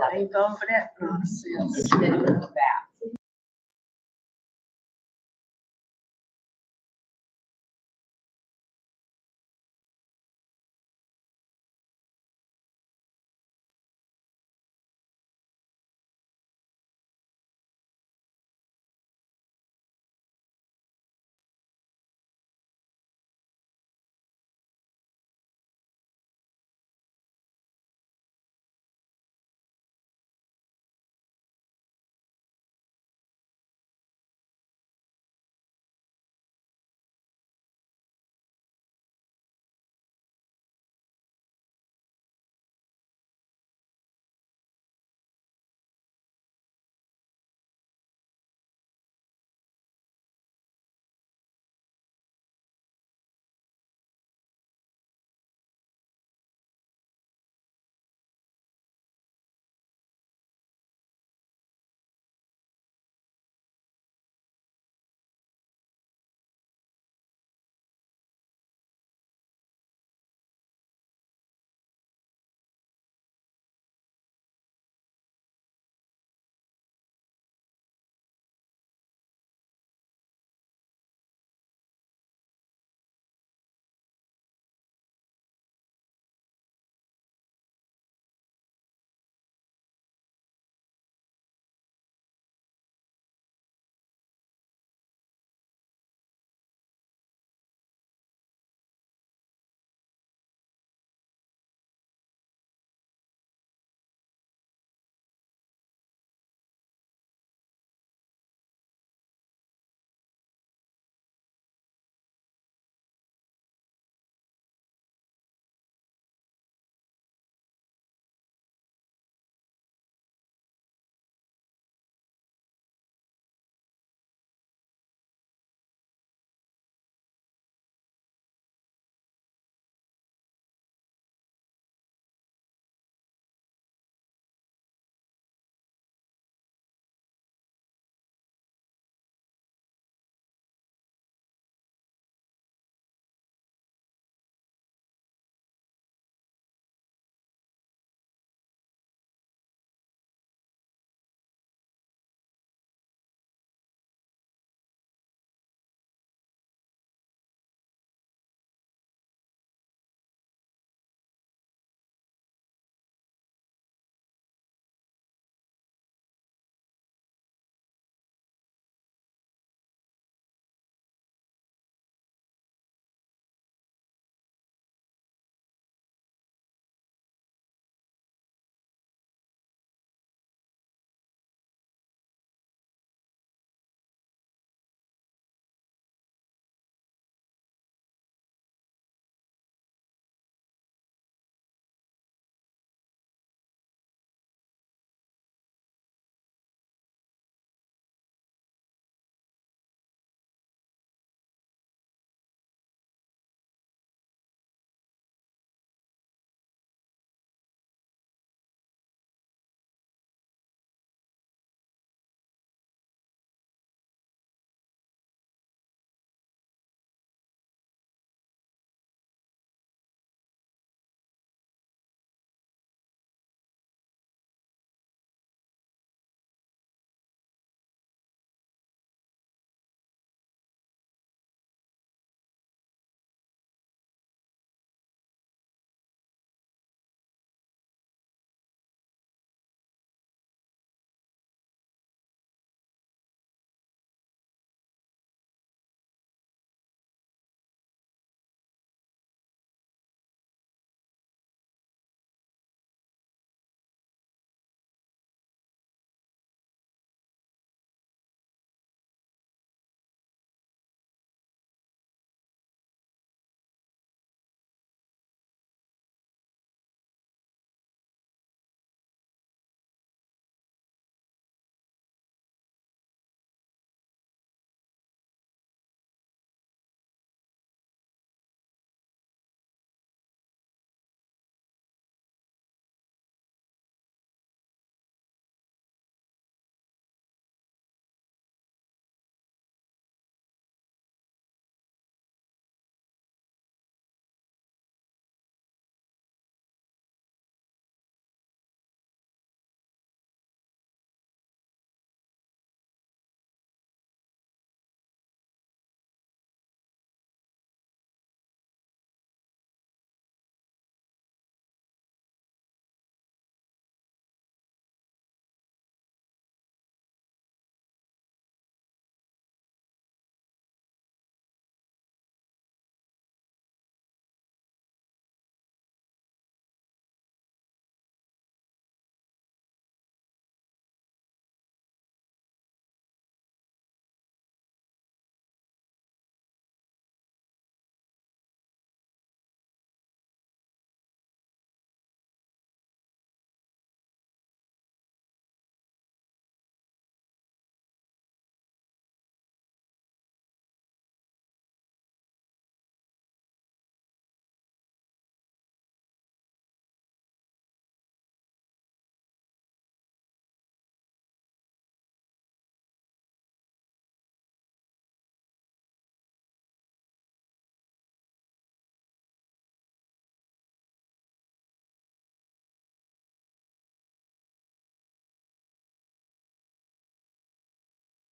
Are you confident? Yes. Then you look back.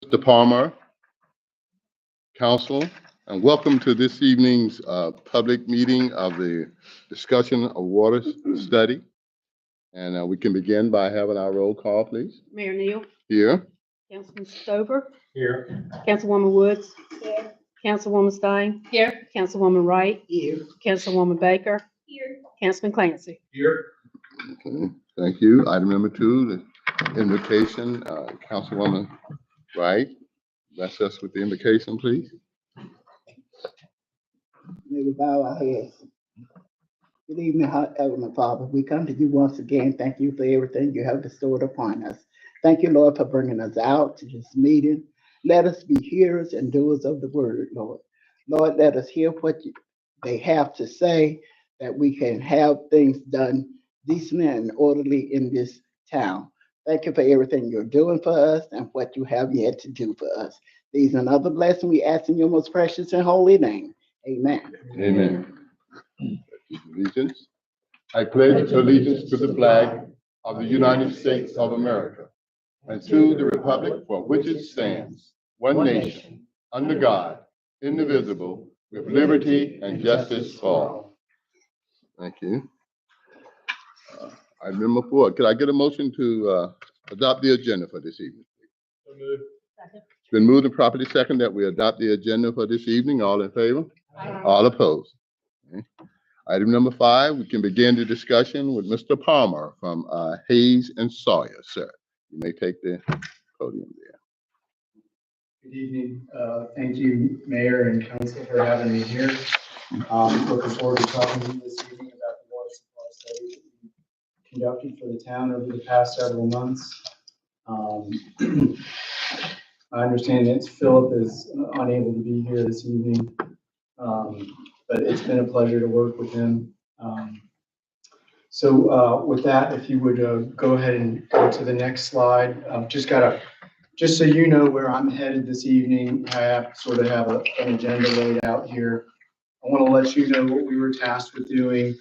Mr. Palmer, Council, and welcome to this evening's public meeting of the discussion of water study. And we can begin by having our roll call, please. Mayor Neal, Here. Councilman Stover, Here. Councilwoman Woods, Councilwoman Stein, Here. Councilwoman Wright, Here. Councilwoman Baker, Here. Councilman Clancy. Here. Okay, thank you. Item number 2, the invocation. Councilwoman Wright, bless us with the invocation, please. May we bow our heads. Good evening, Heavenly Father. We come to you once again. Thank you for everything you have bestowed upon us. Thank you, Lord, for bringing us out to this meeting. Let us be hearers and doers of the word, Lord. Lord, let us hear what they have to say, that we can have things done decently and orderly in this town. Thank you for everything you're doing for us and what you have yet to do for us. These and other blessings we ask in your most precious and holy name. Amen. Amen. Allegiance. I pledge allegiance to the flag of the United States of America and to the republic for which it stands, one nation, under God, indivisible, with liberty and justice for all. Thank you. Item number 4, could I get a motion to adopt the agenda for this evening? So moved. It's been moved and properly second that we adopt the agenda for this evening. All in favor? Aye. All opposed? Okay. Item number 5, we can begin the discussion with Mr. Palmer from Hayes and Sawyer, sir. You may take the podium there. Good evening. Thank you, Mayor and Council, for having me here. Looking forward to talking to you this evening about the water supply study that we conducted for the town over the past several months. I understand that Philip is unable to be here this evening, but it's been a pleasure to work with him. So with that, if you would go ahead and go to the next slide. Just so you know where I'm headed this evening, I have an agenda laid out here. I want to let you know what we were tasked with doing,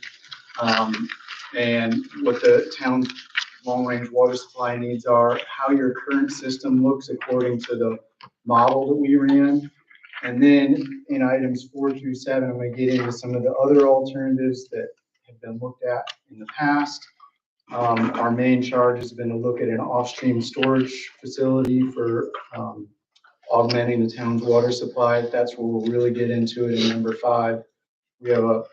and what the town's long-range water supply needs are, how your current system looks according to the model that we ran. And then in items 4 through 7, I'm going to get into some of the other alternatives that have been looked at in the past. Our main charge has been to look at an off-stream storage facility for augmenting the town's water supply. That's where we'll really get into it in number 5. We have a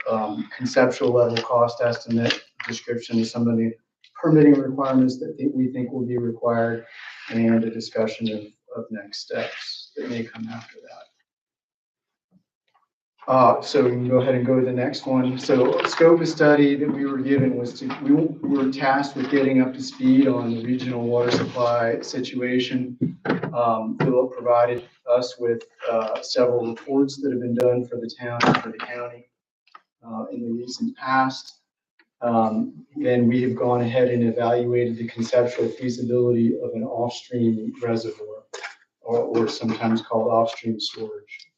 conceptual level cost estimate, description of some of the permitting requirements that we think will be required, and a discussion of next steps that may come after that. So we can go ahead and go to the next one. So scope of study that we were given was we were tasked with getting up to speed on the regional water supply situation. Philip provided us with several reports that have been done for the town and for the county in the recent past. Then we have gone ahead and evaluated the conceptual feasibility of an off-stream reservoir, or sometimes called off-stream storage.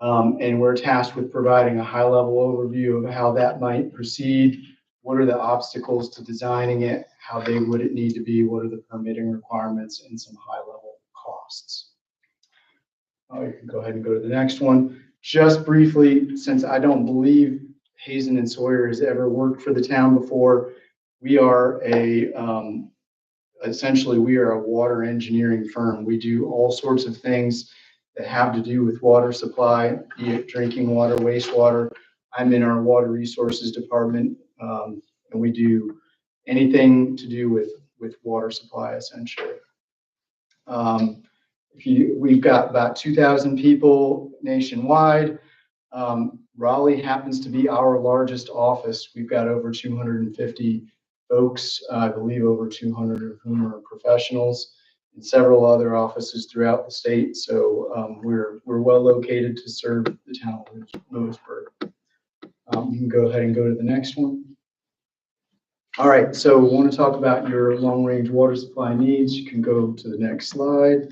And we're tasked with providing a high-level overview of how that might proceed. What are the obstacles to designing it? How big would it need to be? What are the permitting requirements, and some high-level costs? You can go ahead and go to the next one. Just briefly, since I don't believe Hazen and Sawyer has ever worked for the town before, we are essentially we are a water engineering firm. We do all sorts of things that have to do with water supply, be it drinking water, wastewater. I'm in our water resources department, and we do anything to do with water supply, essentially. We've got about 2,000 people nationwide. Raleigh happens to be our largest office. We've got over 250 folks, I believe over 200 of whom are professionals, and several other offices throughout the state. So we're well located to serve the town of Louisburg. You can go ahead and go to the next one. All right, so we want to talk about your long-range water supply needs. You can go to the next slide.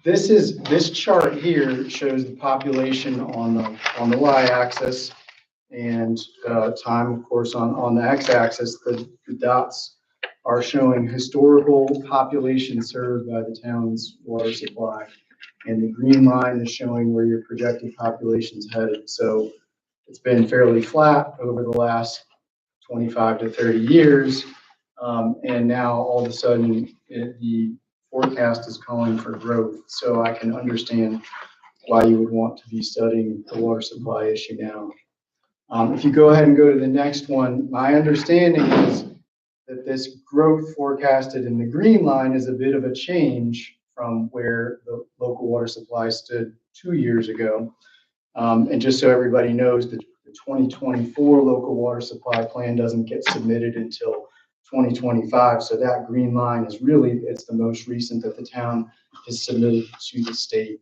This chart here shows the population on the y-axis, and time, of course, on the x-axis. The dots are showing historical population served by the town's water supply. And the green line is showing where your projected population's headed. So it's been fairly flat over the last 25 to 30 years. And now all of a sudden the forecast is calling for growth. So I can understand why you would want to be studying the water supply issue now. If you go ahead and go to the next one, my understanding is that this growth forecasted in the green line is a bit of a change from where the local water supply stood 2 years ago. And just so everybody knows, the 2024 local water supply plan doesn't get submitted until 2025. So that green line is really, it's the most recent that the town has submitted to the state.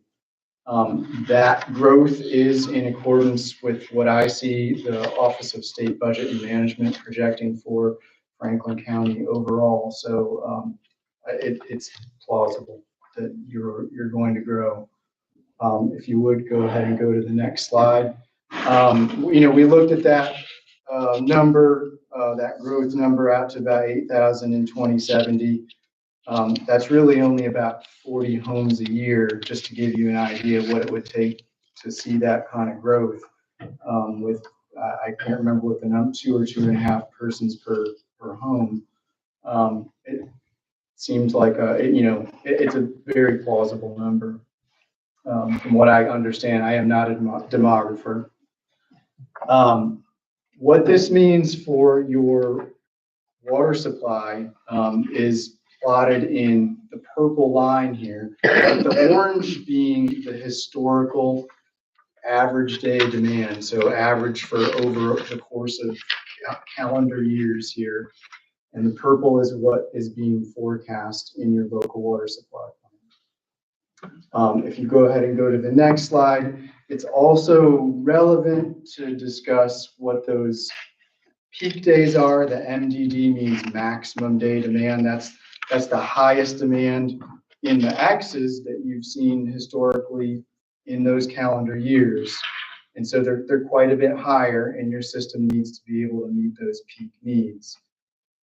That growth is in accordance with what I see the Office of State Budget and Management projecting for Franklin County overall. So it's plausible that you're going to grow. If you would go ahead and go to the next slide. We looked at that number, that growth number out to about 8,000 in 2070. That's really only about 40 homes a year, just to give you an idea of what it would take to see that kind of growth. With I can't remember what the number, 2 or 2.5 persons per home. It seems like it's a very plausible number. From what I understand, I am not a demographer. What this means for your water supply is plotted in the purple line here, the orange being the historical average day demand, so average for over the course of calendar years here, and the purple is what is being forecast in your local water supply plan. If you go ahead and go to the next slide, it's also relevant to discuss what those peak days are. The MDD means maximum day demand. That's the highest demand in the X's that you've seen historically in those calendar years. And so they're quite a bit higher, and your system needs to be able to meet those peak needs.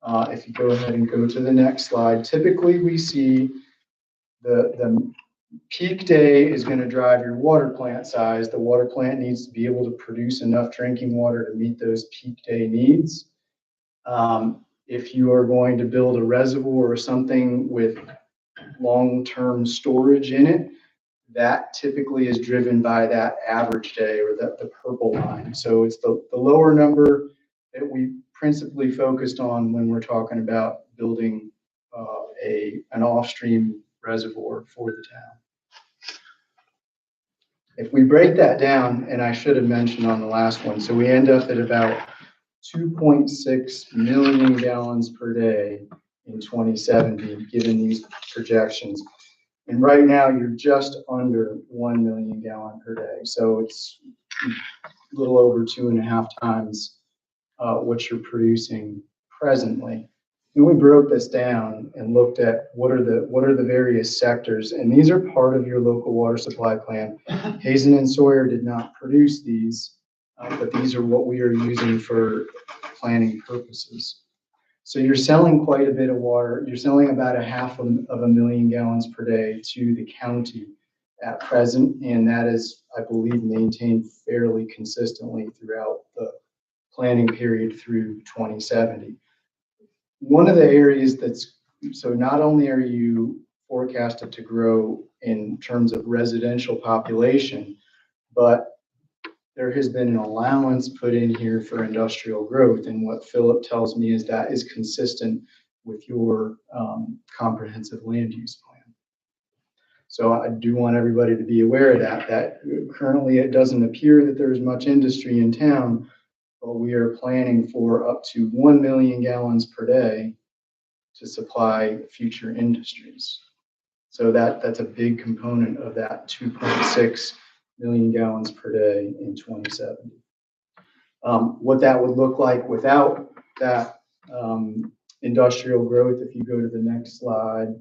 If you go ahead and go to the next slide, typically we see the peak day is going to drive your water plant size. The water plant needs to be able to produce enough drinking water to meet those peak day needs. If you are going to build a reservoir or something with long-term storage in it, that typically is driven by that average day, or the purple line. So it's the lower number that we principally focused on when we're talking about building an off-stream reservoir for the town. If we break that down, and I should have mentioned on the last one, so we end up at about 2.6 million gallons per day in 2070, given these projections. And right now you're just under 1 million gallon per day. So it's a little over 2.5 times what you're producing presently. And we broke this down and looked at what are the various sectors, and these are part of your local water supply plan. Hazen and Sawyer did not produce these, but these are what we are using for planning purposes. So you're selling quite a bit of water. You're selling about 500,000 gallons per day to the county at present, and that is, I believe, maintained fairly consistently throughout the planning period through 2070. One of the areas so not only are you forecasted to grow in terms of residential population, but there has been an allowance put in here for industrial growth. And what Philip tells me is that is consistent with your comprehensive land use plan. So I do want everybody to be aware of that currently it doesn't appear that there's much industry in town, but we are planning for up to 1 million gallons per day to supply future industries. So that's a big component of that 2.6 million gallons per day in 2070. What that would look like without that industrial growth, if you go to the next slide,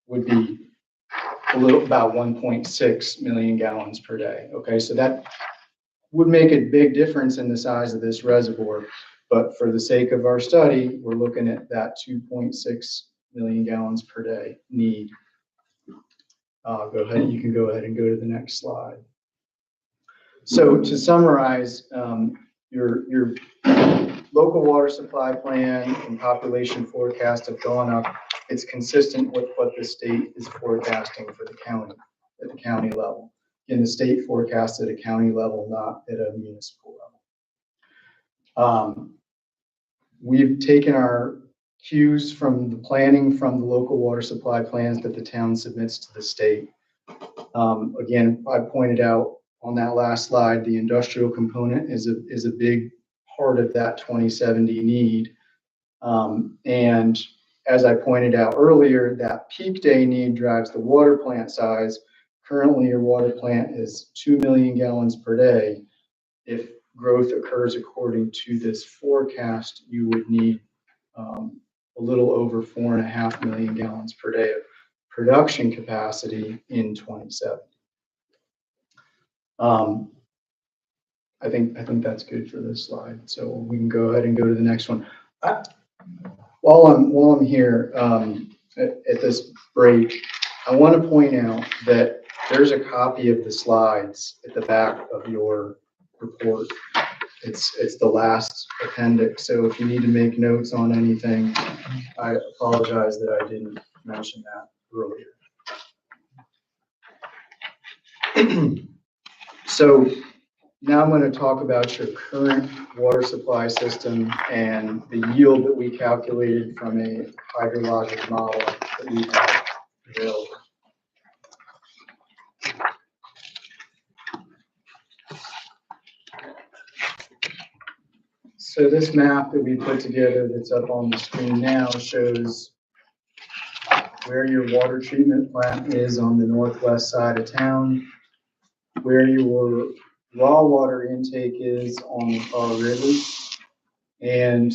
would be about 1.6 million gallons per day. Okay, so that would make a big difference in the size of this reservoir. But for the sake of our study, we're looking at that 2.6 million gallons per day need. Go ahead, you can go ahead and go to the next slide. So to summarize, your local water supply plan and population forecast have gone up. It's consistent with what the state is forecasting for the county, at the county level. And the state forecast at a county level, not at a municipal level. We've taken our cues from the planning from the local water supply plans that the town submits to the state. Again, I pointed out on that last slide, the industrial component is a big part of that 2070 need. And as I pointed out earlier, that peak day need drives the water plant size. Currently, your water plant is 2 million gallons per day. If growth occurs according to this forecast, you would need a little over 4.5 million gallons per day of production capacity in 2070. I think that's good for this slide. So we can go ahead and go to the next one. While I'm here at this break, I want to point out that there's a copy of the slides at the back of your report. It's the last appendix. So if you need to make notes on anything, I apologize that I didn't mention that earlier. So now I'm going to talk about your current water supply system and the yield that we calculated from a hydrologic model that we have available. So this map that we put together that's up on the screen now shows where your water treatment plant is on the northwest side of town, where your raw water intake is on the Karl River. And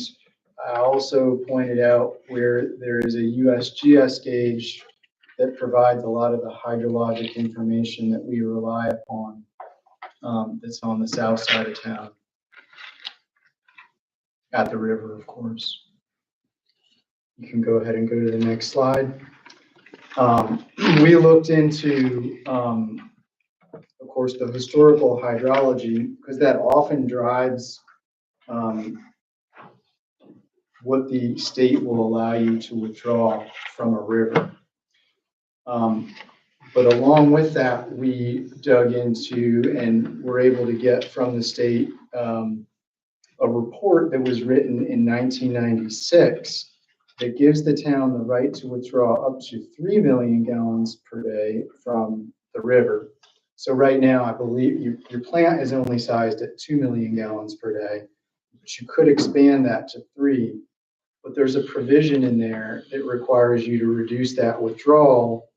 I also pointed out where there is a USGS gauge that provides a lot of the hydrologic information that we rely upon, that's on the south side of town, at the river, of course. You can go ahead and go to the next slide. We looked into, of course, the historical hydrology, because that often drives what the state will allow you to withdraw from a river. But along with that, we dug into and were able to get from the state a report that was written in 1996 that gives the town the right to withdraw up to 3 million gallons per day from the river. So right now, I believe your plant is only sized at 2 million gallons per day, but you could expand that to 3. But there's a provision in there that requires you to reduce that withdrawal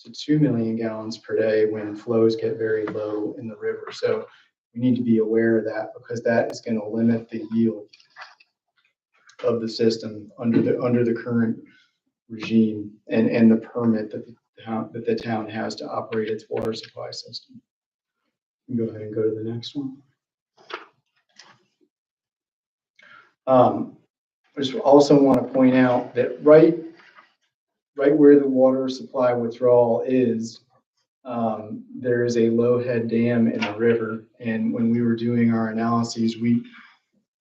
to 2 million gallons per day when flows get very low in the river. So we need to be aware of that, because that is going to limit the yield of the system under the current regime and the permit that the town has to operate its water supply system. You can go ahead and go to the next one. I just also want to point out that right where the water supply withdrawal is, there is a low head dam in the river. And when we were doing our analyses, we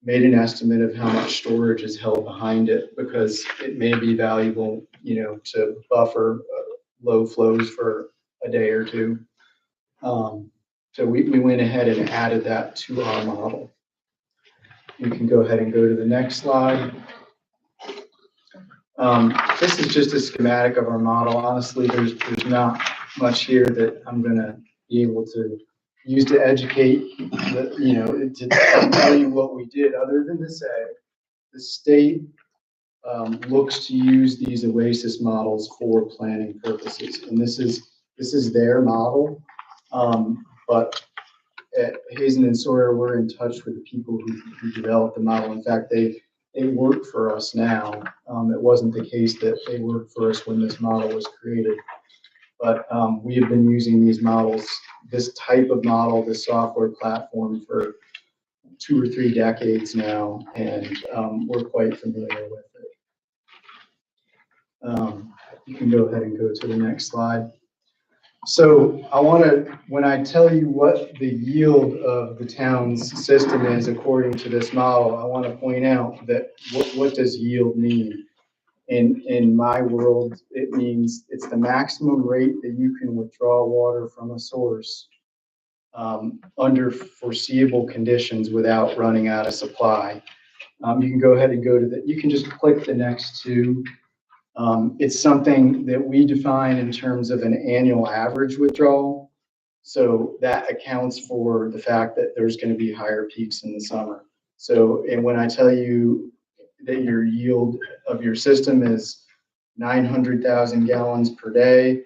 made an estimate of how much storage is held behind it, because it may be valuable, to buffer low flows for a day or two. So we went ahead and added that to our model. You can go ahead and go to the next slide. This is just a schematic of our model. Honestly, there's not much here that I'm going to be able to use to educate, to tell you what we did, other than to say the state looks to use these OASIS models for planning purposes. And this is their model. But at Hazen and Sawyer, we're in touch with the people who developed the model. In fact, they work for us now. It wasn't the case that they worked for us when this model was created. But we have been using these models, this type of model, this software platform, for 2 or 3 decades now, and we're quite familiar with it. You can go ahead and go to the next slide. So I want to, when I tell you what the yield of the town's system is according to this model, I want to point out that what does yield mean? In my world, it means it's the maximum rate that you can withdraw water from a source under foreseeable conditions without running out of supply. You can go ahead and go to the, you can just click the next two. It's something that we define in terms of an annual average withdrawal. So that accounts for the fact that there's going to be higher peaks in the summer. So, and when I tell you that your yield of your system is 900,000 gallons per day,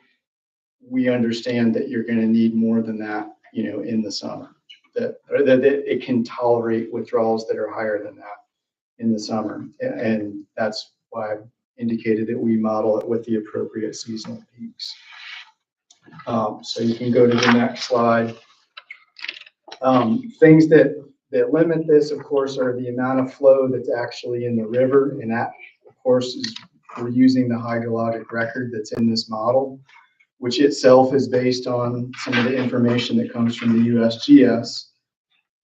we understand that you're going to need more than that, in the summer. That it can tolerate withdrawals that are higher than that in the summer, and that's why I've indicated that we model it with the appropriate seasonal peaks. So you can go to the next slide. Things that limit this, of course, are the amount of flow that's actually in the river, and that, of course, is we're using the hydrologic record that's in this model, which itself is based on some of the information that comes from the USGS.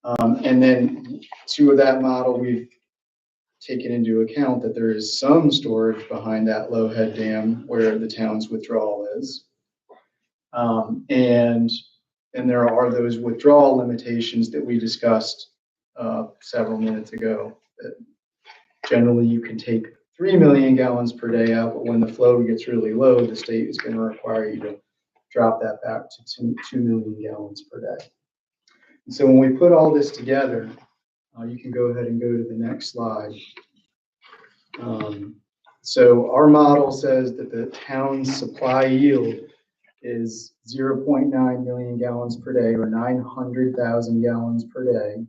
And then to that model, we've taken into account that there is some storage behind that low head dam where the town's withdrawal is. And there are those withdrawal limitations that we discussed several minutes ago. That generally you can take 3 million gallons per day out, but when the flow gets really low, the state is going to require you to drop that back to 2 million gallons per day. And so when we put all this together, you can go ahead and go to the next slide. So our model says that the town's supply yield is 0.9 million gallons per day, or 900,000 gallons per day.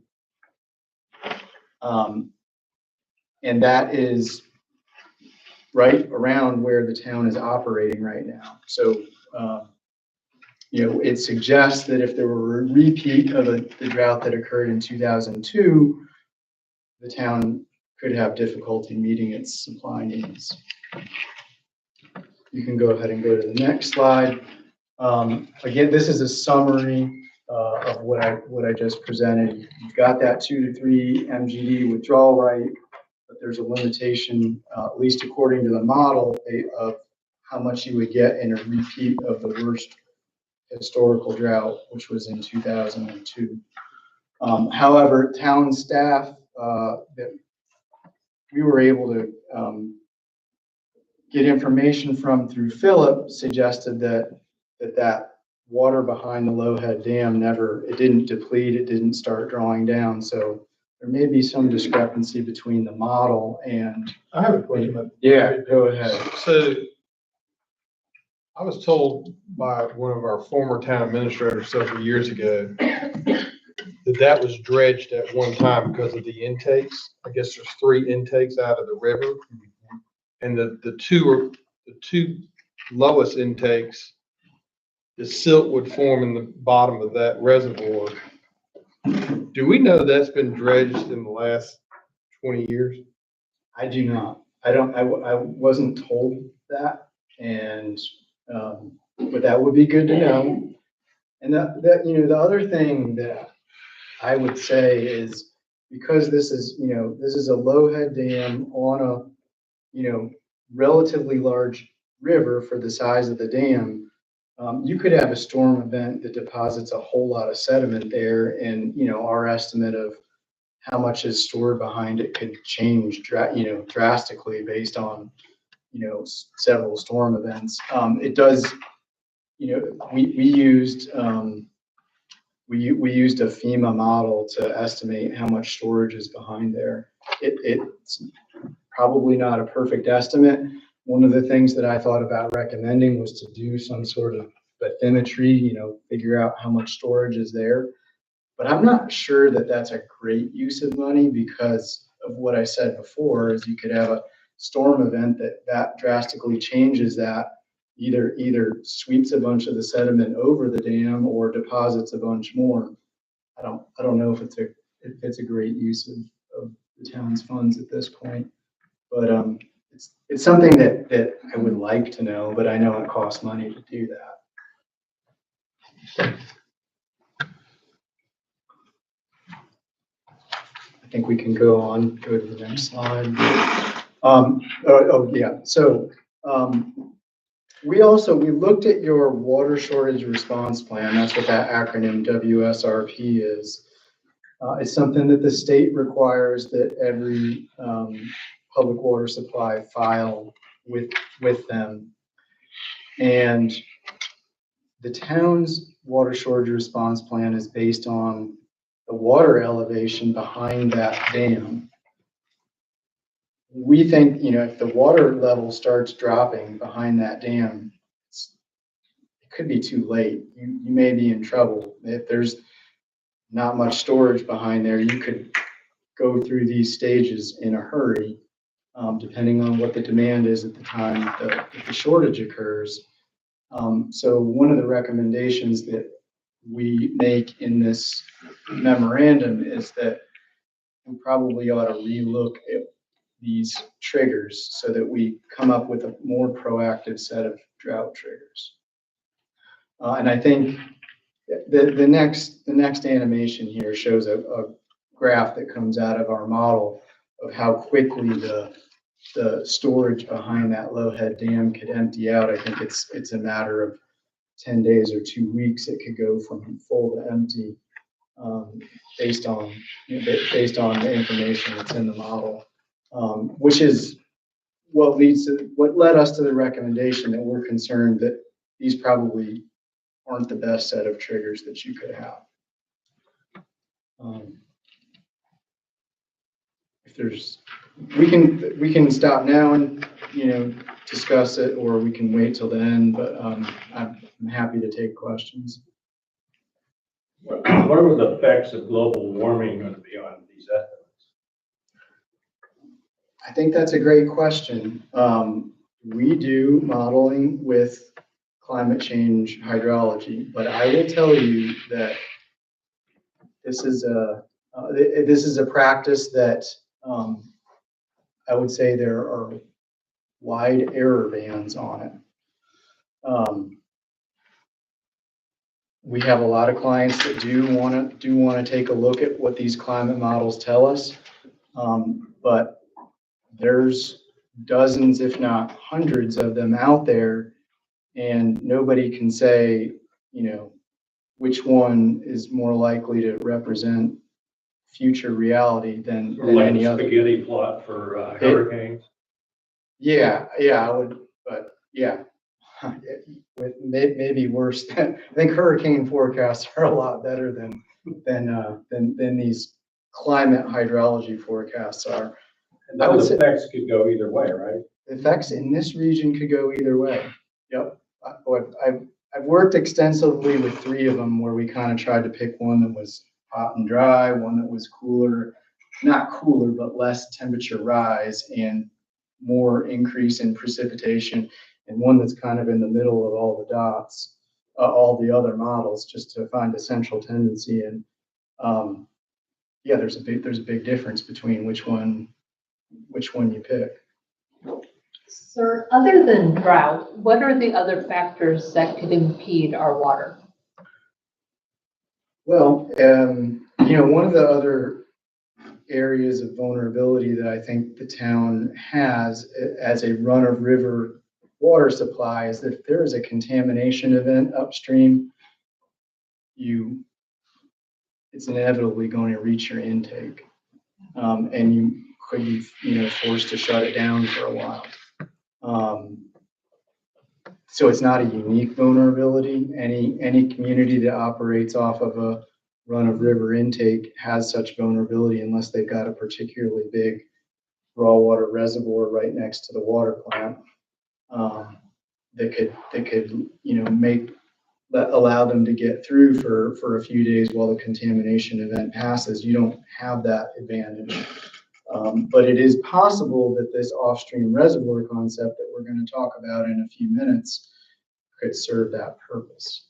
And that is right around where the town is operating right now. So, it suggests that if there were a repeat of the drought that occurred in 2002, the town could have difficulty meeting its supply needs. You can go ahead and go to the next slide. Again, this is a summary of what I just presented. You've got that 2 to 3 MGD withdrawal right, but there's a limitation, at least according to the model, of how much you would get in a repeat of the worst historical drought, which was in 2002. However, town staff that we were able to get information from through Philip suggested that water behind the Lowhead Dam it didn't deplete, it didn't start drawing down. So there may be some discrepancy between the model and. I have a question. Yeah, go ahead. So I was told by one of our former town administrators several years ago that was dredged at one time because of the intakes. I guess there's 3 intakes out of the river, and the two lowest intakes, the silt would form in the bottom of that reservoir. Do we know that's been dredged in the last 20 years? I do not. I wasn't told that, and but that would be good to know. And the other thing that I would say is, because this is a low head dam on a relatively large river for the size of the dam, you could have a storm event that deposits a whole lot of sediment there, and our estimate of how much is stored behind it could change drastically based on several storm events. It does. We used a FEMA model to estimate how much storage is behind there. It's probably not a perfect estimate. One of the things that I thought about recommending was to do some sort of bathymetry, figure out how much storage is there. But I'm not sure that that's a great use of money, because of what I said before, is you could have a storm event that drastically changes that, either sweeps a bunch of the sediment over the dam or deposits a bunch more. I don't know if it's a it's a great use of the town's funds at this point. But it's something that I would like to know, but I know it costs money to do that. I think we can go to the next slide. Yeah, so we looked at your water shortage response plan. That's what that acronym WSRP is. It's something that the state requires that every public water supply file with them. And the town's water shortage response plan is based on the water elevation behind that dam. We think, if the water level starts dropping behind that dam, it could be too late. You may be in trouble. If there's not much storage behind there, you could go through these stages in a hurry, depending on what the demand is at the time that the shortage occurs. So one of the recommendations that we make in this memorandum is that we probably ought to relook at these triggers so that we come up with a more proactive set of drought triggers. And I think the next animation here shows a graph that comes out of our model of how quickly the storage behind that Lowhead Dam could empty out. I think it's a matter of 10 days or 2 weeks. It could go from full to empty, based on the information that's in the model, which is what led us to the recommendation that we're concerned that these probably aren't the best set of triggers that you could have. We can stop now and discuss it, or we can wait till the end. But I'm happy to take questions. What are the effects of global warming going to be on these estimates? I think that's a great question. We do modeling with climate change hydrology, but I will tell you that this is a practice that I would say there are wide error bands on it. We have a lot of clients that do want to take a look at what these climate models tell us, but there's dozens, if not hundreds, of them out there, and nobody can say, which one is more likely to represent future reality than Like any a other. spaghetti plot for hurricanes? Yeah, I would, but yeah, with maybe worse than, I think hurricane forecasts are a lot better than these climate hydrology forecasts are. And those effects could go either way, right? Effects in this region could go either way. Yep. I've worked extensively with 3 of them where we kind of tried to pick one that was hot and dry, one that was cooler, not cooler, but less temperature rise and more increase in precipitation, and one that's kind of in the middle of all the dots, all the other models, just to find a central tendency. And yeah, there's a big difference between which one you pick. Sir, other than drought, what are the other factors that could impede our water? Well, one of the other areas of vulnerability that I think the town has as a run-of-river water supply is that if there is a contamination event upstream, it's inevitably going to reach your intake, and you could be forced to shut it down for a while. So it's not a unique vulnerability. Any community that operates off of a run-of-river intake has such vulnerability unless they've got a particularly big raw water reservoir right next to the water plant that could allow them to get through for a few days while the contamination event passes. You don't have that advantage. But it is possible that this off-stream reservoir concept that we're going to talk about in a few minutes could serve that purpose.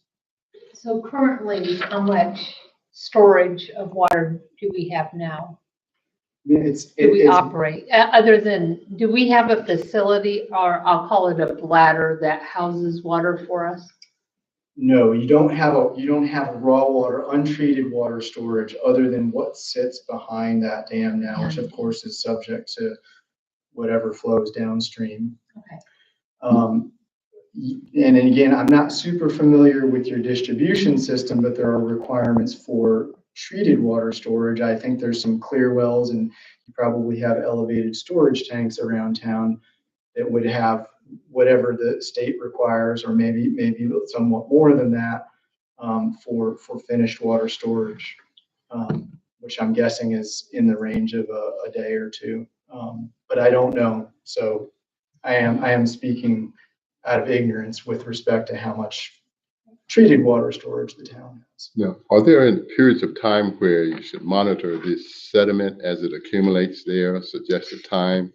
So currently, how much storage of water do we have now? I mean, Do we it's, operate, other than, do we have a facility, or I'll call it a bladder, that houses water for us? no, you don't have raw water, untreated water storage other than what sits behind that dam now, which of course is subject to whatever flows downstream. Okay. And then again, I'm not super familiar with your distribution system, but there are requirements for treated water storage. I think there's some clear wells, and you probably have elevated storage tanks around town that would have whatever the state requires, or maybe somewhat more than that, for finished water storage, which I'm guessing is in the range of a day or two. But I don't know. So I am speaking out of ignorance with respect to how much treated water storage the town has. Yeah. Are there any periods of time where you should monitor this sediment as it accumulates there, suggested time,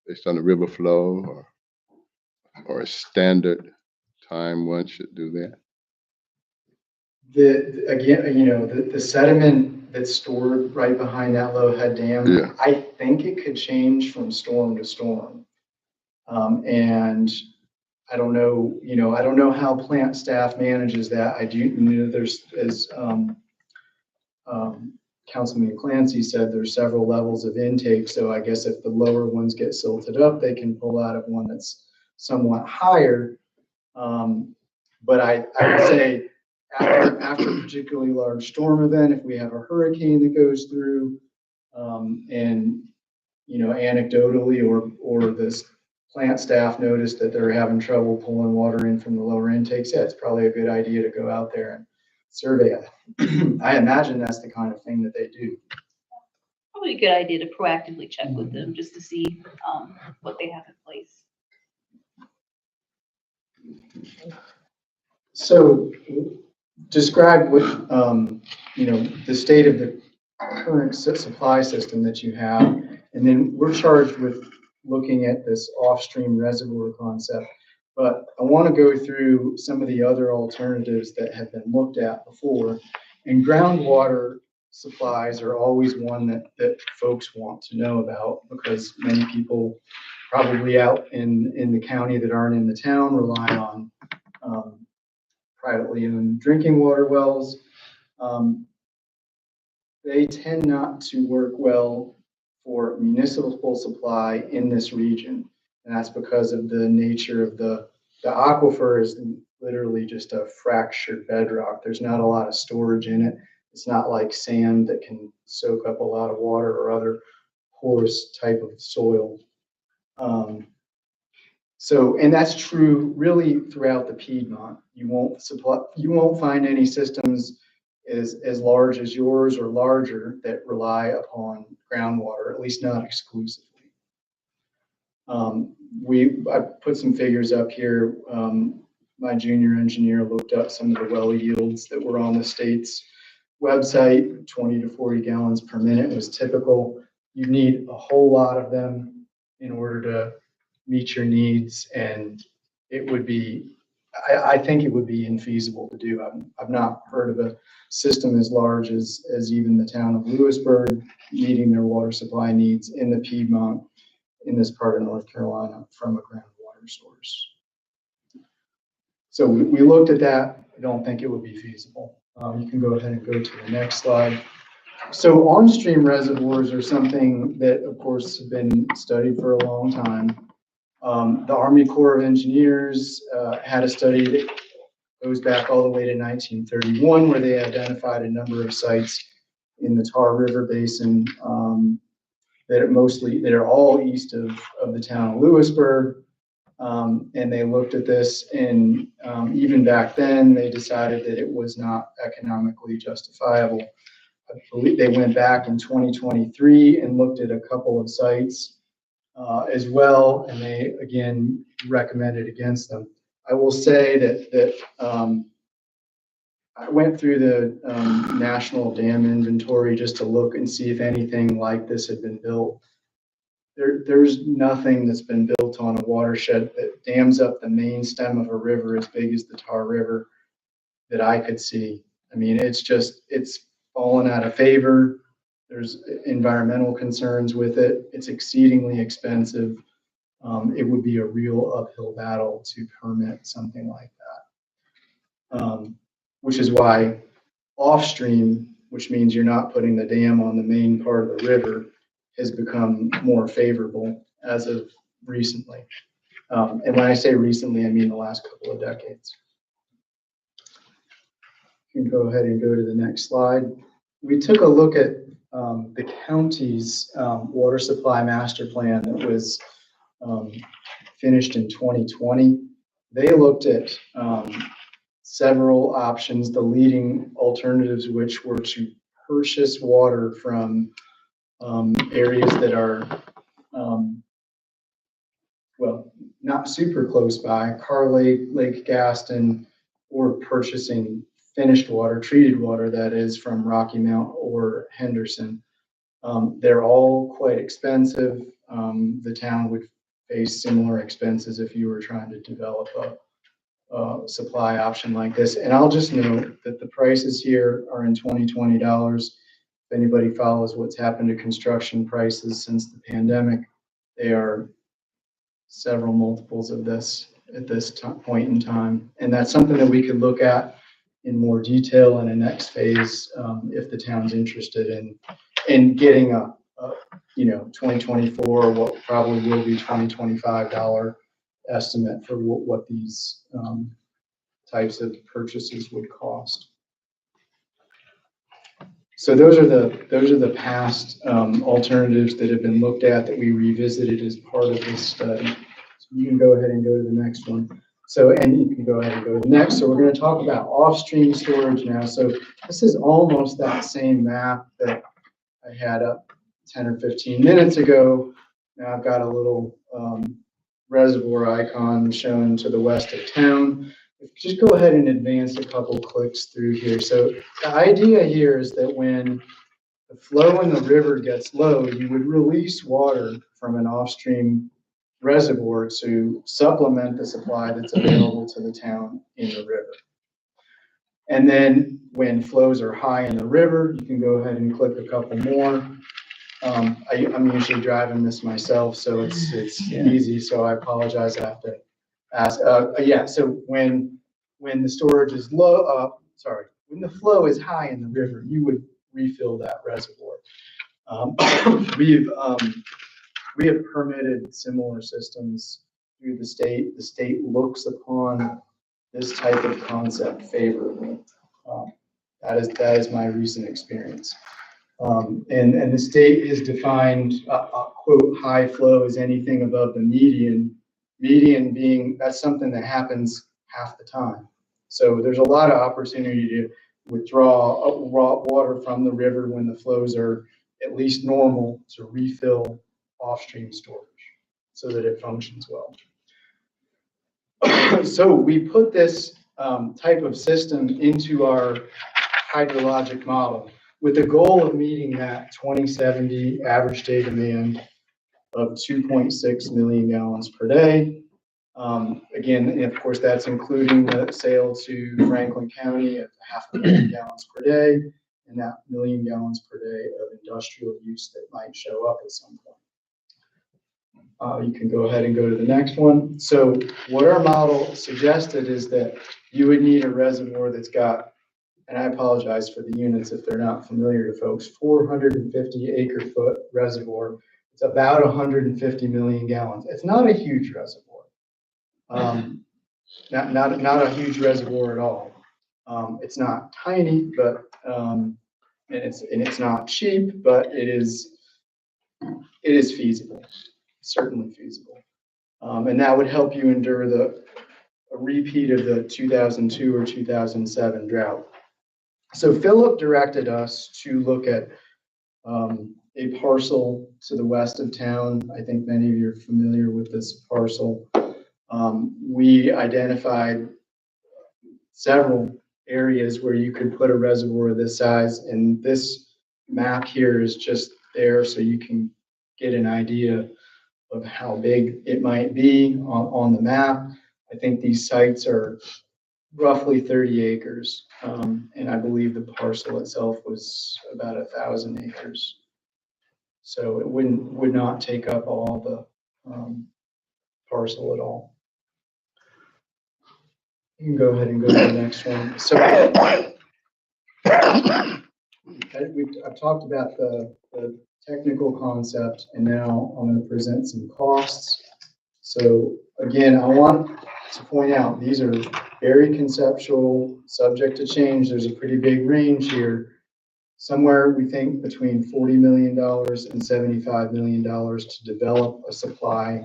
based on the river flow, or a standard time one should do that? The sediment that's stored right behind that low head dam, Yeah. I think it could change from storm to storm. And I don't know how plant staff manages that. I do know as Councilman Clancy said, there's several levels of intake. So I guess if the lower ones get silted up, they can pull out of one that's somewhat higher. But I would say after a particularly large storm event, if we have a hurricane that goes through, and anecdotally or this plant staff noticed that they're having trouble pulling water in from the lower intakes, yeah, it's probably a good idea to go out there and survey it. I imagine that's the kind of thing that they do. Probably a good idea to proactively check with them just to see what they have in place. So describe what, the state of the current supply system that you have, and then we're charged with looking at this off-stream reservoir concept. But I want to go through some of the other alternatives that have been looked at before. And groundwater supplies are always one that folks want to know about, because many people probably out in the county that aren't in the town rely on privately owned drinking water wells. They tend not to work well for municipal supply in this region. And that's because of the nature of the aquifer is literally just a fractured bedrock. There's not a lot of storage in it. It's not like sand that can soak up a lot of water or other porous type of soil. And that's true really throughout the Piedmont. You won't find any systems as large as yours or larger that rely upon groundwater, at least not exclusively. I put some figures up here. My junior engineer looked up some of the well yields that were on the state's website. 20 to 40 gallons per minute was typical. You need a whole lot of them in order to meet your needs, and it would be, I think it would be infeasible to do. I've not heard of a system as large as even the town of Louisburg meeting their water supply needs in the Piedmont in this part of North Carolina from a groundwater source. So we looked at that. I don't think it would be feasible. You can go ahead and go to the next slide. So on-stream reservoirs are something that, of course, have been studied for a long time. The Army Corps of Engineers had a study that goes back all the way to 1931, where they identified a number of sites in the Tar River Basin that are all east of the town of Louisburg. And they looked at this, and even back then, they decided that it was not economically justifiable. I believe they went back in 2023 and looked at a couple of sites as well, and they again recommended against them. I will say that I went through the National Dam Inventory just to look and see if anything like this had been built. There's nothing that's been built on a watershed that dams up the main stem of a river as big as the Tar River that I could see. I mean, it's fallen out of favor. There's environmental concerns with it. It's exceedingly expensive. It would be a real uphill battle to permit something like that. Which is why off-stream, which means you're not putting the dam on the main part of the river, has become more favorable as of recently. And when I say recently, I mean the last couple of decades. You can go ahead and go to the next slide. We took a look at the county's water supply master plan that was finished in 2020. They looked at several options, the leading alternatives, which were to purchase water from areas that are, well, not super close by, Karl Lake Gaston, or purchasing finished water, treated water, that is, from Rocky Mount or Henderson. They're all quite expensive. The town would face similar expenses if you were trying to develop a supply option like this. And I'll just note that the prices here are in 2020 dollars. If anybody follows what's happened to construction prices since the pandemic, they are several multiples of this at this point in time. And that's something that we could look at in more detail in a next phase if the town's interested in getting a 2024, what probably will be $20-25 estimate for what these types of purchases would cost. So those are the past alternatives that have been looked at that we revisited as part of this study. So you can go ahead and go to the next one. So, and you can go ahead and go to the next. So we're going to talk about off-stream storage now. So this is almost that same map that I had up 10 or 15 minutes ago. Now I've got a little reservoir icon shown to the west of town. Just go ahead and advance a couple clicks through here. So the idea here is that when the flow in the river gets low, you would release water from an off-stream reservoir to supplement the supply that's available to the town in the river. And then when flows are high in the river, you can go ahead and click a couple more. I'm usually driving this myself, so it's easy, so I apologize. I have to ask. Yeah, so when the storage is low, when the flow is high in the river, you would refill that reservoir. We have permitted similar systems through the state. The state looks upon this type of concept favorably. That is my recent experience. And the state has defined quote high flow as anything above the median. Median being that's something that happens half the time. So there's a lot of opportunity to withdraw raw water from the river when the flows are at least normal to refill off-stream storage so that it functions well. So we put this type of system into our hydrologic model with the goal of meeting that 2070 average day demand of 2.6 million gallons per day. Again, of course, that's including the sale to Franklin County at 500,000 gallons per day and that 1 million gallons per day of industrial use that might show up at some point. You can go ahead and go to the next one. So what our model suggested is that you would need a reservoir that's got, and I apologize for the units if they're not familiar to folks, 450 acre foot reservoir. It's about 150 million gallons. It's not a huge reservoir. Not a huge reservoir at all. It's not tiny, but and it's not cheap, but it is feasible. Certainly feasible. And that would help you endure a repeat of the 2002 or 2007 drought. So Philip directed us to look at a parcel to the west of town. I think many of you are familiar with this parcel. We identified several areas where you could put a reservoir of this size, and this map here is just there so you can get an idea of how big it might be on the map. I think these sites are roughly 30 acres. And I believe the parcel itself was about 1,000 acres. So it would not take up all the parcel at all. You can go ahead and go to the next one. So I've talked about the technical concept, and now I'm going to present some costs. So again, I want to point out, these are very conceptual, subject to change. There's a pretty big range here. Somewhere we think between $40 million and $75 million to develop a supply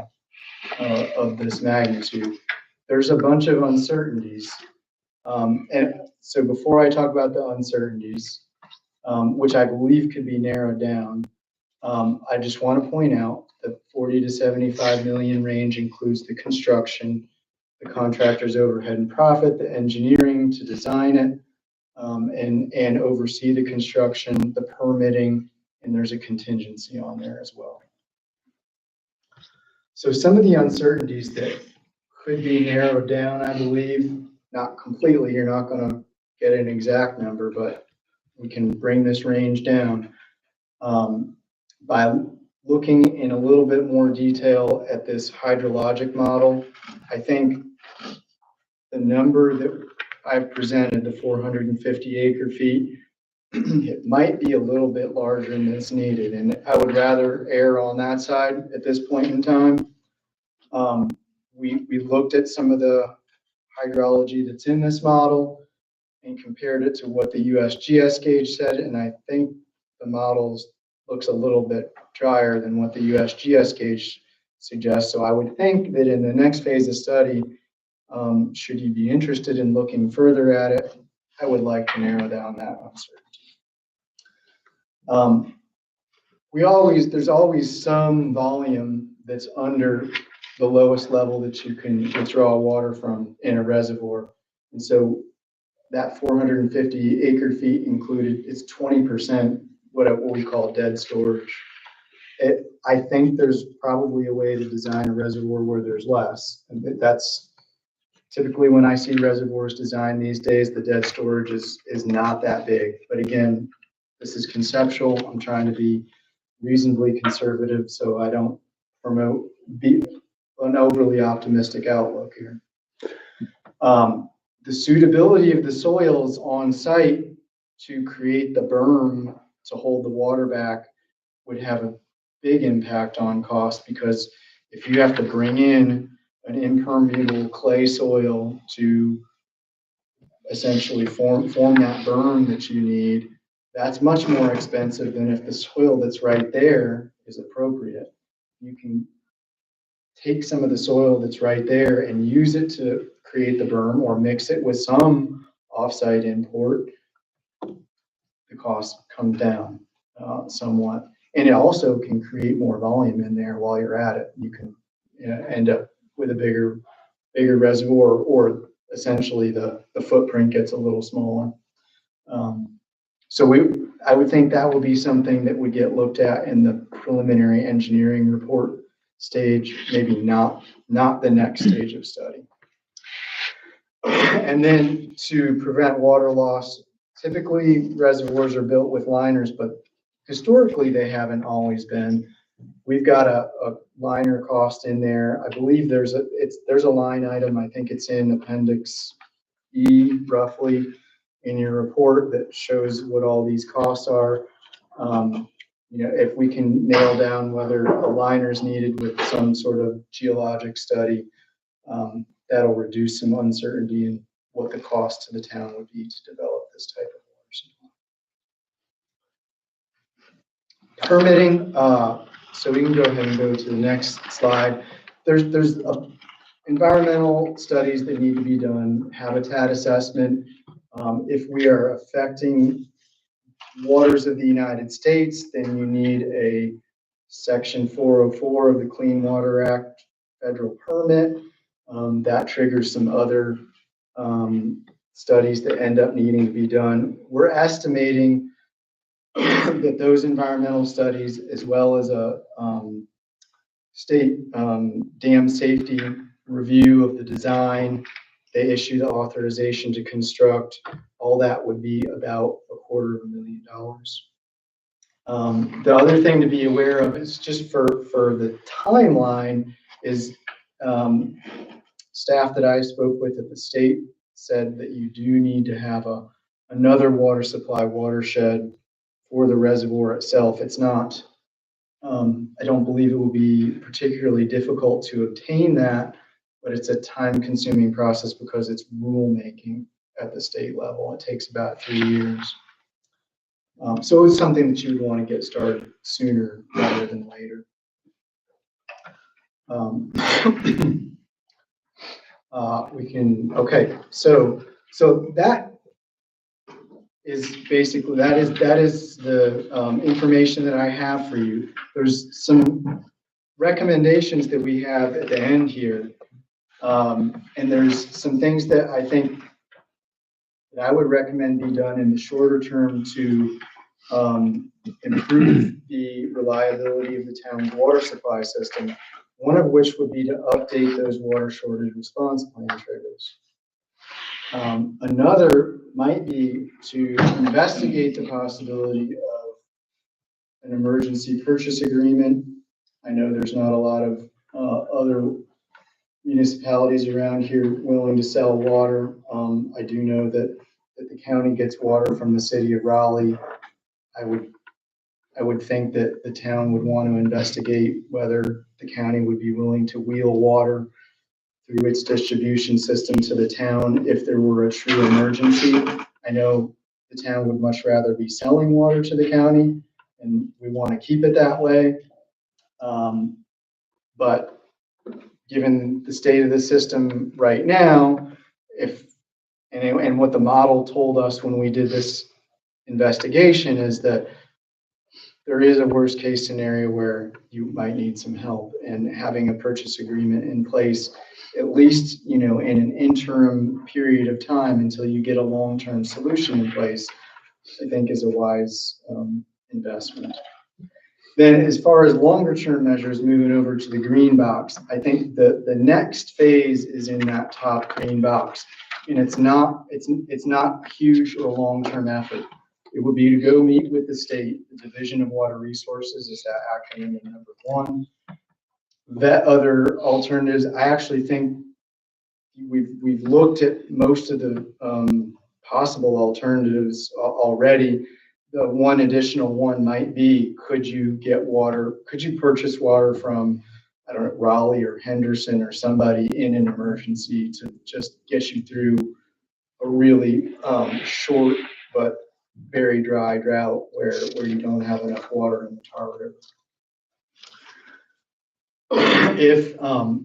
of this magnitude. There's a bunch of uncertainties. And so before I talk about the uncertainties, which I believe could be narrowed down, I just want to point out the 40 to 75 million range includes the construction, the contractor's overhead and profit, the engineering to design it, and oversee the construction, the permitting, and there's a contingency on there as well. So some of the uncertainties that could be narrowed down, I believe, not completely, you're not going to get an exact number, but we can bring this range down by looking in a little bit more detail at this hydrologic model. I think the number that I've presented, the 450 acre feet, it might be a little bit larger than is needed, and I would rather err on that side at this point in time. We looked at some of the hydrology that's in this model and compared it to what the USGS gauge said, and I think the model looks a little bit drier than what the USGS gauge suggests. So I would think that in the next phase of study, should you be interested in looking further at it, I would like to narrow down that uncertainty. There's always some volume that's under the lowest level that you can withdraw water from in a reservoir. And so that 450 acre feet included, it's 20% what we call dead storage. I think there's probably a way to design a reservoir where there's less. And that's typically when I see reservoirs designed these days, the dead storage is not that big. But again, this is conceptual. I'm trying to be reasonably conservative so I don't promote an overly optimistic outlook here. The suitability of the soils on site to create the berm to hold the water back would have a big impact on cost, because if you have to bring in an impermeable clay soil to essentially form that berm that you need, that's much more expensive than if the soil that's right there is appropriate. You can take some of the soil that's right there and use it to create the berm, or mix it with some offsite import. The cost comes down somewhat, and it also can create more volume in there while you're at it. You can end up with a bigger reservoir, or essentially the footprint gets a little smaller. So I would think that will be something that would get looked at in the preliminary engineering report stage, maybe not the next stage of study. And then to prevent water loss, typically reservoirs are built with liners, but historically they haven't always been. We've got a liner cost in there. I believe there's a line item, I think it's in Appendix E roughly in your report, that shows what all these costs are. If we can nail down whether a liner is needed with some sort of geologic study, that'll reduce some uncertainty in what the cost to the town would be to develop this type of water supply. Permitting, so we can go ahead and go to the next slide. There's environmental studies that need to be done, habitat assessment. If we are affecting waters of the United States, then you need a Section 404 of the Clean Water Act federal permit. That triggers some other studies that end up needing to be done. We're estimating that those environmental studies, as well as a state dam safety review of the design they issue the authorization to construct. All that would be about $250,000. The other thing to be aware of is just for the timeline is staff that I spoke with at the state said that you do need to have another water supply watershed for the reservoir itself. It's not, I don't believe it will be particularly difficult to obtain that, but it's a time-consuming process because it's rulemaking at the state level. It takes about 3 years. So it's something that you would want to get started sooner rather than later. Okay, so that is basically, that is the information that I have for you. There's some recommendations that we have at the end here. And there's some things that I think that I would recommend be done in the shorter term to improve the reliability of the town's water supply system. One of which would be to update those water shortage response plan triggers. Another might be to investigate the possibility of an emergency purchase agreement. I know there's not a lot of other municipalities around here willing to sell water. I do know that the county gets water from the city of Raleigh. I would think that the town would want to investigate whether the county would be willing to wheel water through its distribution system to the town if there were a true emergency. I know the town would much rather be selling water to the county, and we want to keep it that way. But given the state of the system right now, and what the model told us when we did this investigation is that there is a worst case scenario where you might need some help, and having a purchase agreement in place, at least, in an interim period of time until you get a long-term solution in place, I think is a wise investment. Then as far as longer term measures, moving over to the green box, I think the next phase is in that top green box. And it's not huge or long-term effort. It would be to go meet with the state. The Division of Water Resources is that acronym number 1. Vet other alternatives. I actually think we've looked at most of the possible alternatives already. The one additional one might be, could you purchase water from, I don't know, Raleigh or Henderson or somebody in an emergency to just get you through a really short but very dry drought where you don't have enough water in the Tar River.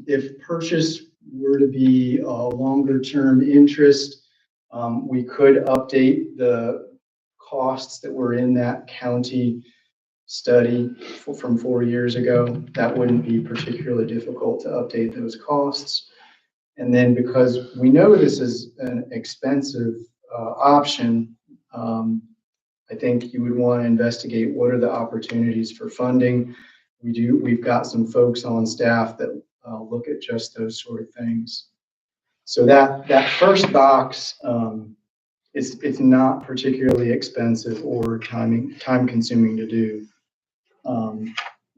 If purchase were to be a longer term interest, we could update the costs that were in that county study from 4 years ago. That wouldn't be particularly difficult to update those costs. And then because we know this is an expensive option, I think you would want to investigate what are the opportunities for funding. We've got some folks on staff that look at just those sort of things. So that first box, it's not particularly expensive or time consuming to do.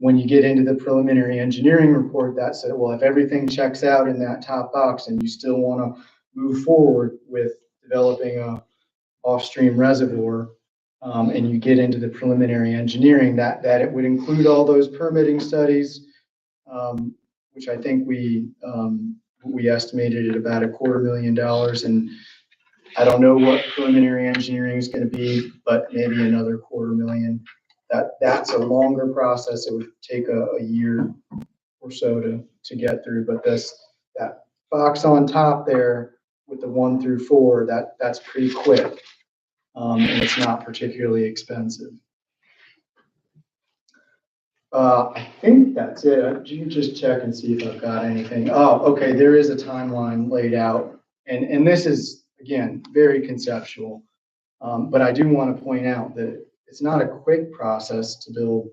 When you get into the preliminary engineering report, that said, well, if everything checks out in that top box and you still want to move forward with developing a off-stream reservoir, and you get into the preliminary engineering, that it would include all those permitting studies, which I think we estimated at about $250,000, and I don't know what preliminary engineering is going to be, but maybe another $250,000. That's a longer process. It would take a year or so to get through, but that box on top there with the 1 through 4, that's pretty quick, and it's not particularly expensive. I think that's it. You can just check and see if I've got anything. Oh, okay. There is a timeline laid out, and this is, again, very conceptual, but I do want to point out that it's not a quick process to build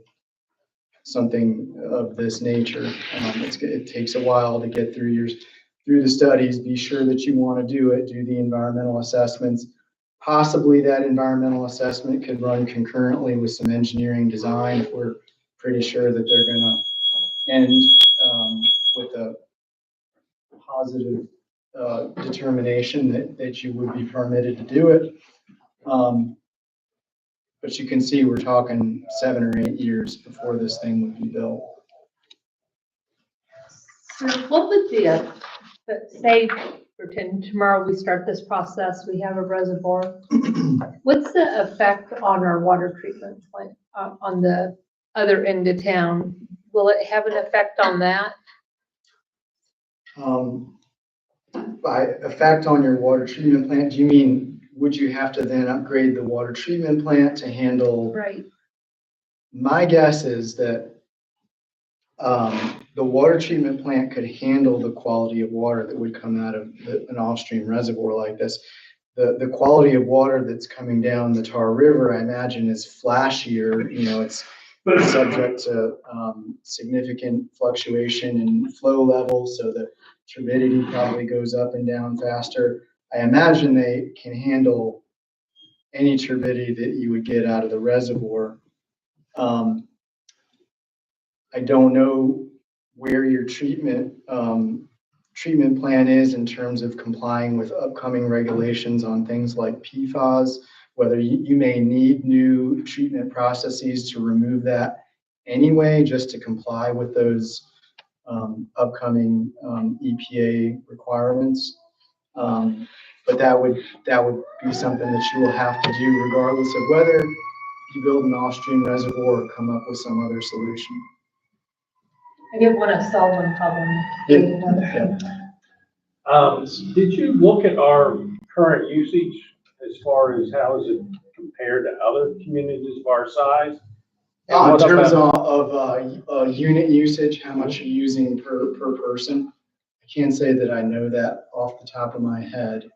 something of this nature. It takes a while to get through through the studies, be sure that you want to do it, do the environmental assessments. Possibly that environmental assessment could run concurrently with some engineering design if we're pretty sure that they're going to end with a positive determination that you would be permitted to do it. But you can see we're talking 7 or 8 years before this thing would be built. So what would the, say, pretend tomorrow we start this process, we have a reservoir. What's the effect on our water treatment plant, on the other end of town? Will it have an effect on that? By effect on your water treatment plant, do you mean, would you have to then upgrade the water treatment plant to handle? Right. My guess is that the water treatment plant could handle the quality of water that would come out of an off-stream reservoir like this. The quality of water that's coming down the Tar River, I imagine, is flashier. You know, it's subject to significant fluctuation in flow level, so the turbidity probably goes up and down faster. I imagine they can handle any turbidity that you would get out of the reservoir. I don't know where your treatment plan is in terms of complying with upcoming regulations on things like PFAS, whether you may need new treatment processes to remove that anyway, just to comply with those upcoming EPA requirements. But that would be something that you will have to do regardless of whether you build an off-stream reservoir or come up with some other solution. I didn't want to solve one problem. Did you look at our current usage as far as how is it compared to other communities of our size? In terms of unit usage, how much you're using per person, I can't say that I know that off the top of my head.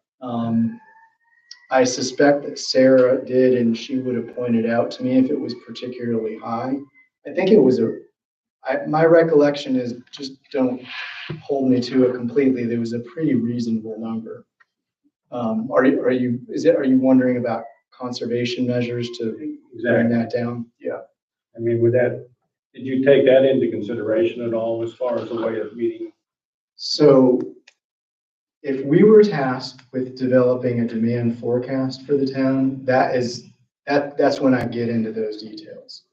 I suspect that Sarah did, and she would have pointed out to me if it was particularly high. I think it was my recollection is, just don't hold me to it completely, there was a pretty reasonable number. Are you wondering about conservation measures to bring that down? Yeah. I mean, did you take that into consideration at all as far as a way of meeting? So if we were tasked with developing a demand forecast for the town, that's when I get into those details.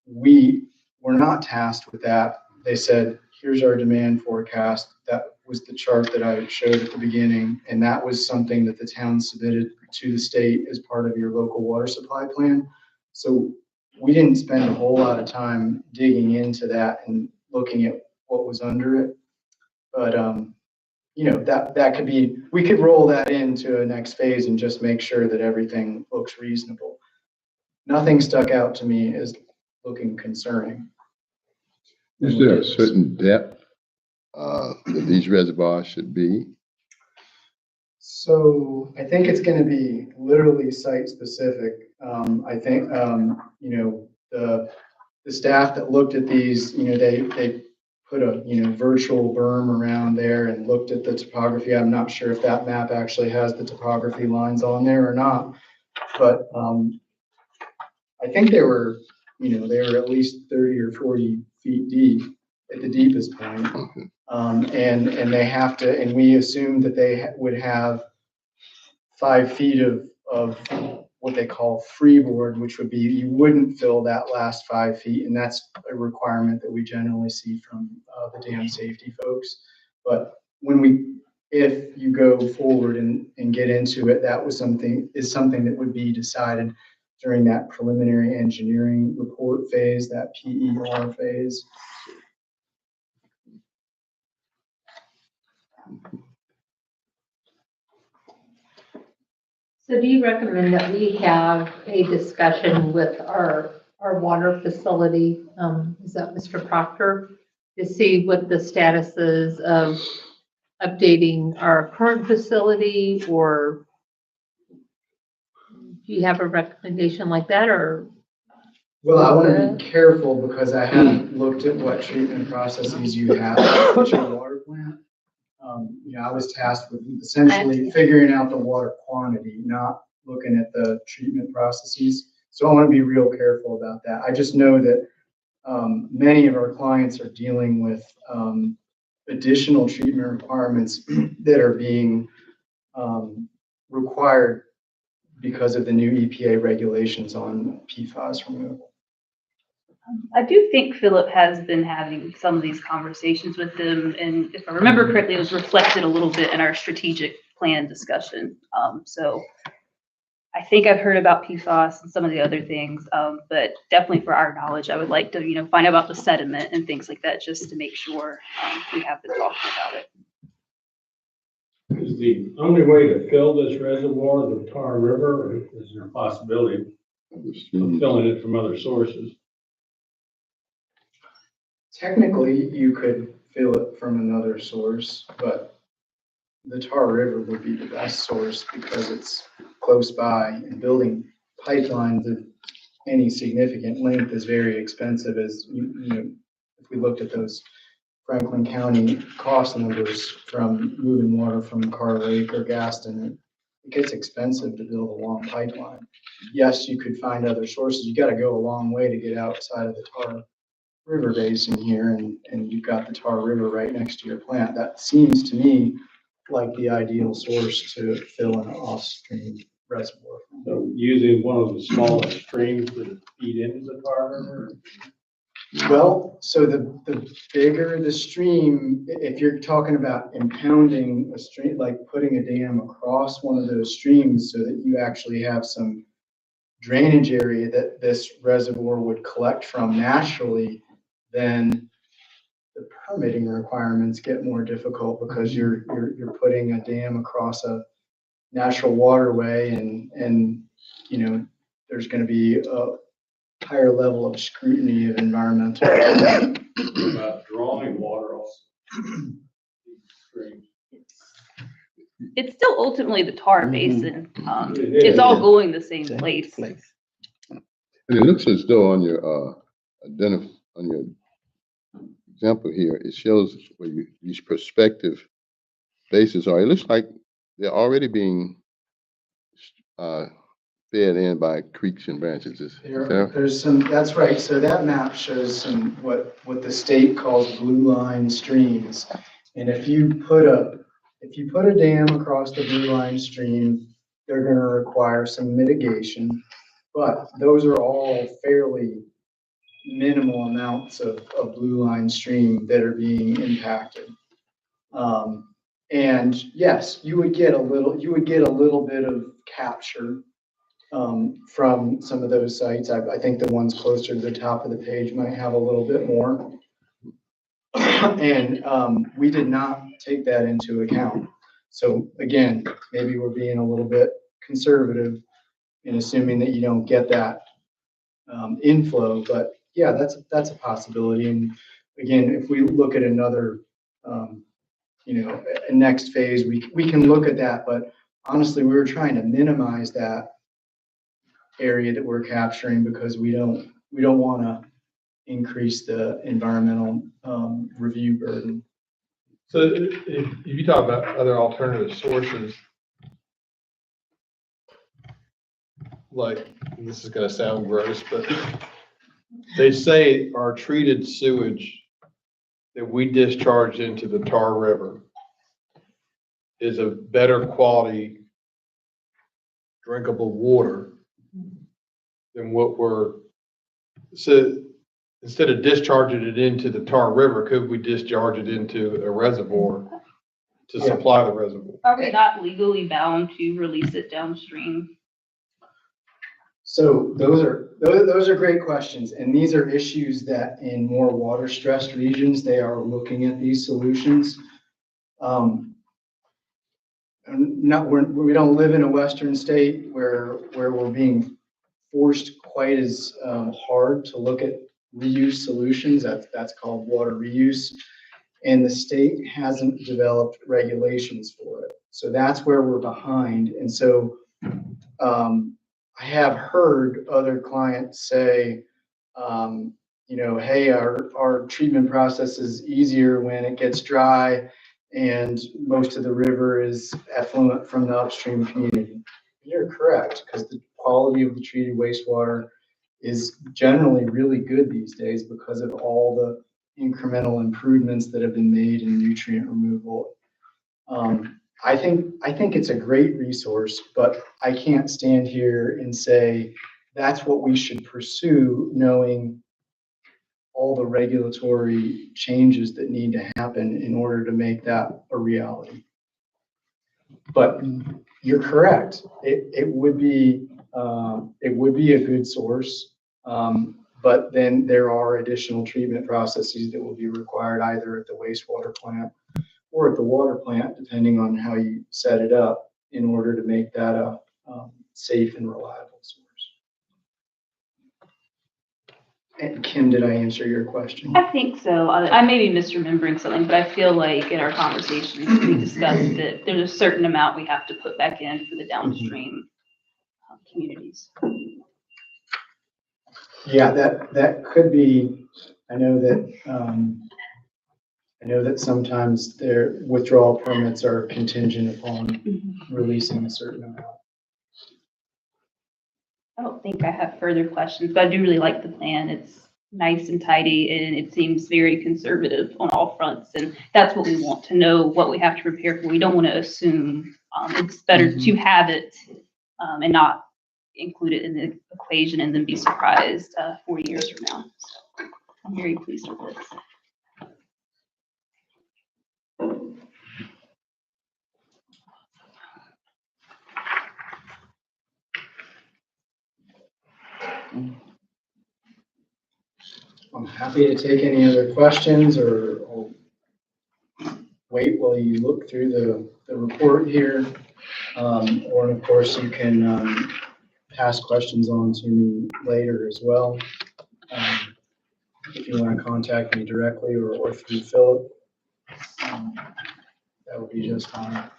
We were not tasked with that. They said, here's our demand forecast. That was the chart that I showed at the beginning. And that was something that the town submitted to the state as part of your local water supply plan. So we didn't spend a whole lot of time digging into that and looking at what was under it. But, you know, that could be, we could roll that into a next phase and just make sure that everything looks reasonable. Nothing stuck out to me as looking concerning. Is there a certain depth that these reservoirs should be? So I think it's going to be literally site specific. I think, you know, the staff that looked at these, you know, they put a, you know, virtual berm around there and looked at the topography. I'm not sure if that map actually has the topography lines on there or not, but I think they were, you know, they were at least 30 or 40 feet deep at the deepest point. Okay. And they have to, and we assumed that they would have 5 feet of what they call freeboard, which would be, you wouldn't fill that last 5 feet. And that's a requirement that we generally see from the dam safety folks. But if you go forward and get into it, that was something that would be decided during that preliminary engineering report phase, that PER phase. So do you recommend that we have a discussion with our water facility, is that Mr. Proctor, to see what the status is of updating our current facility, or do you have a recommendation like that, or? Well, I want to be careful because I haven't looked at what treatment processes you have at your water plant. you know, I was tasked with essentially figuring out the water quantity, not looking at the treatment processes. So I want to be real careful about that. I just know that many of our clients are dealing with additional treatment requirements that are being required because of the new EPA regulations on PFAS removal. I do think Philip has been having some of these conversations with them, and if I remember correctly, it was reflected a little bit in our strategic plan discussion. So I think I've heard about PFAS and some of the other things, but definitely for our knowledge, I would like to, you know, find out about the sediment and things like that, just to make sure we have been talking about it. Is the only way to fill this reservoir the Tar River, or is there a possibility of filling it from other sources? Technically, you could fill it from another source, but the Tar River would be the best source because it's close by, and building pipelines of any significant length is very expensive. As you know, if we looked at those Franklin County cost numbers from moving water from Karl Lake or Gaston, it gets expensive to build a long pipeline. Yes, you could find other sources. You got to go a long way to get outside of the Tar River basin here, and you've got the Tar River right next to your plant. That seems to me like the ideal source to fill an off-stream reservoir. So using one of the smallest streams to feed into the Tar River? Well, so the bigger the stream, if you're talking about impounding a stream, like putting a dam across one of those streams so that you actually have some drainage area that this reservoir would collect from naturally, then the permitting requirements get more difficult because you're putting a dam across a natural waterway, and you know there's going to be a higher level of scrutiny of environmental. About drawing water off streams. It's still ultimately the Tar Basin. It's all going the same place. And it looks as though on your on your example here, it shows where these prospective bases are. It looks like they're already being fed in by creeks and branches. There's some, that's right. So that map shows some what the state calls blue line streams. And if you put a dam across the blue line stream, they're going to require some mitigation, but those are all fairly minimal amounts of blue line stream that are being impacted. And yes, you would get a little bit of capture from some of those sites. I think the ones closer to the top of the page might have a little bit more. And we did not take that into account. So again, maybe we're being a little bit conservative in assuming that you don't get that inflow, but yeah, that's a possibility. And again, if we look at another, a next phase, we can look at that, but honestly, we were trying to minimize that area that we're capturing because we don't want to increase the environmental review burden. So if you talk about other alternative sources, like, this is going to sound gross, but they say our treated sewage that we discharge into the Tar River is a better quality drinkable water than what so instead of discharging it into the Tar River, could we discharge it into a reservoir to supply the reservoir? Are we not legally bound to release it downstream? So those are great questions, and these are issues that in more water stressed regions they are looking at these solutions. We don't live in a Western state where we're being forced quite as hard to look at reuse solutions. That's called water reuse, and the state hasn't developed regulations for it. So that's where we're behind, and so. I have heard other clients say, hey, our treatment process is easier when it gets dry, and most of the river is effluent from the upstream community. You're correct, because the quality of the treated wastewater is generally really good these days because of all the incremental improvements that have been made in nutrient removal. I think it's a great resource, but I can't stand here and say that's what we should pursue, knowing all the regulatory changes that need to happen in order to make that a reality. But you're correct. It would be a good source. But then there are additional treatment processes that will be required either at the wastewater plant or at the water plant, depending on how you set it up, in order to make that a safe and reliable source. And Kim, did I answer your question? I think so. I may be misremembering something, but I feel like in our conversations, we discussed that there's a certain amount we have to put back in for the downstream communities. Yeah, that could be. I know that sometimes their withdrawal permits are contingent upon releasing a certain amount. I don't think I have further questions, but I do really like the plan. It's nice and tidy, and it seems very conservative on all fronts. And that's what we want to know, what we have to prepare for. We don't want to assume. It's better to have it and not include it in the equation and then be surprised 4 years from now. So I'm very pleased with this. I'm happy to take any other questions or wait while you look through the report here. Or of course you can pass questions on to me later as well. If you want to contact me directly or through Philip, that would be just fine.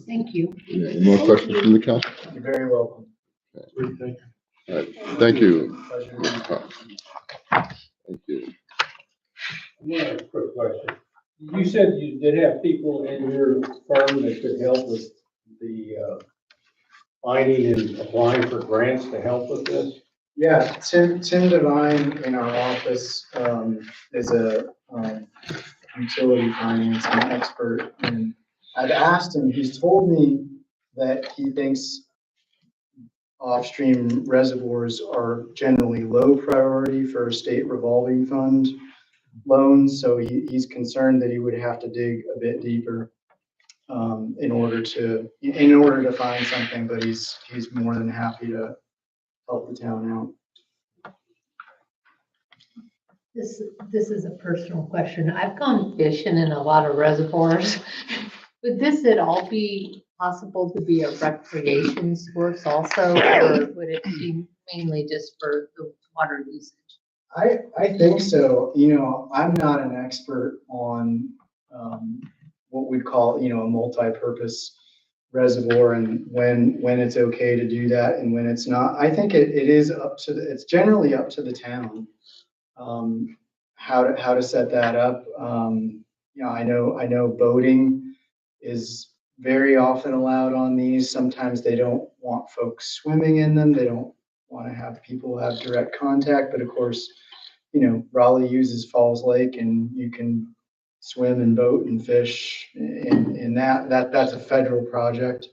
Thank you. Any more questions from the council? You're very welcome. All right, thank you. Pleasure. Thank you. One quick question. You said you did have people in your firm that could help with the finding and applying for grants to help with this? Yeah, Tim Devine in our office is a utility financing expert, and I've asked him, he's told me that he thinks off-stream reservoirs are generally low priority for state revolving fund loans, so he's concerned that he would have to dig a bit deeper in order to find something, but he's more than happy to help the town out. This is a personal question. I've gone fishing in a lot of reservoirs. Would this at all be possible to be a recreation source also, or would it be mainly just for the water usage? I think so. You know, I'm not an expert on what we'd call, a multi-purpose reservoir and when it's okay to do that and when it's not. I think it is it's generally up to the town how to set that up. I know boating is very often allowed on these. Sometimes they don't want folks swimming in them. They don't want to have people have direct contact, but of course, Raleigh uses Falls Lake and you can swim and boat and fish in that's a federal project.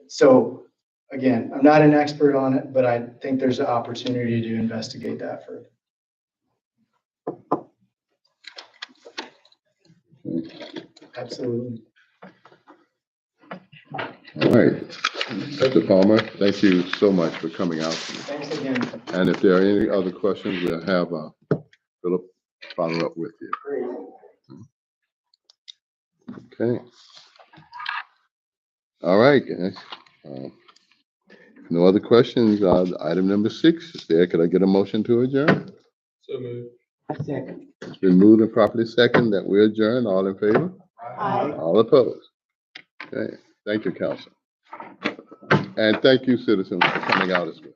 So again, I'm not an expert on it, but I think there's an opportunity to investigate that further. Absolutely. All right, Mr. Palmer, thank you so much for coming out. Thanks again. And if there are any other questions, we'll have Philip follow up with you. Great. Okay. All right, guys. No other questions. Item number 6 is there. Could I get a motion to adjourn? So moved. Second. It's been moved and properly second that we adjourn. All in favor? Aye. All opposed? Okay. Thank you, council. And thank you, citizens, for coming out as well.